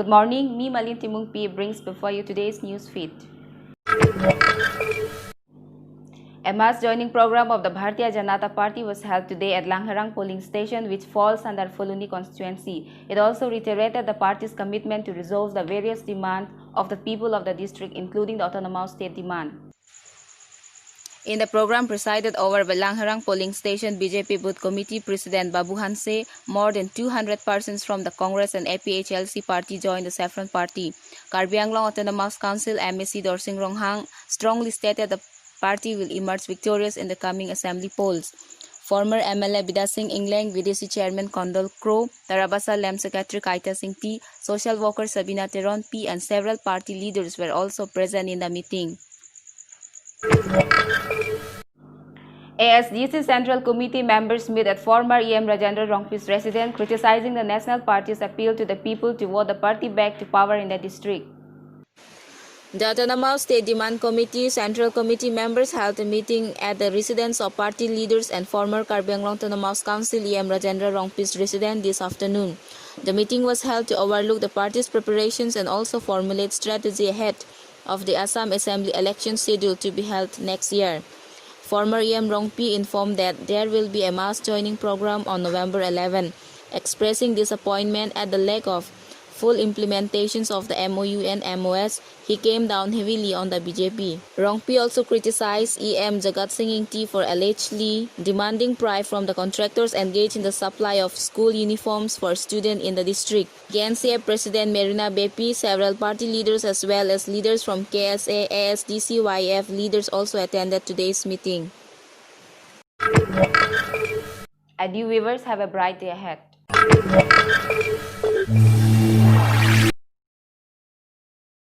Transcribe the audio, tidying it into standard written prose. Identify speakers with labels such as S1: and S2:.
S1: Good morning, me Malin Timung P brings before you today's news feed. A mass joining program of the Bharatiya Janata Party was held today at Langharang polling station, which falls under Phuluni constituency. It also reiterated the party's commitment to resolve the various demands of the people of the district, including the autonomous state demand. In the program presided over by Langharang polling station BJP Booth Committee President Babu Hanse, more than 200 persons from the Congress and APHLC party joined the Saffron Party. Karbi Anglong Autonomous Council MAC Dorsing Ronghang strongly stated the party will emerge victorious in the coming assembly polls. Former MLA Bida Singh Inglang, VDC Chairman Kondol Crow, Tarabasa LEM Secretary Kaita Singh T, Social Worker Sabina Teron P, and several party leaders were also present in the meeting. ASDC Central Committee members met at former EM Rajendra Rongpi's residence, criticizing the National Party's appeal to the people to vote the party back to power in the district. The Autonomous State Demand Committee Central Committee members held a meeting at the residence of party leaders and former Karbi Anglong Autonomous Council EM Rajendra Rongpi's residence this afternoon. The meeting was held to overlook the party's preparations and also formulate strategy ahead of the Assam Assembly election scheduled to be held next year. Former EM Rongpi informed that there will be a mass joining program on November 11, expressing disappointment at the lack of full implementations of the MOU and MOS. He came down heavily on the BJP. Rongpi also criticized EM Jagat Singh T for allegedly demanding bribe from the contractors engaged in the supply of school uniforms for students in the district. KNCF President Merina Bepi, several party leaders as well as leaders from KSA, ASDC, YF leaders also attended today's meeting. Adieu viewers, have a bright day ahead.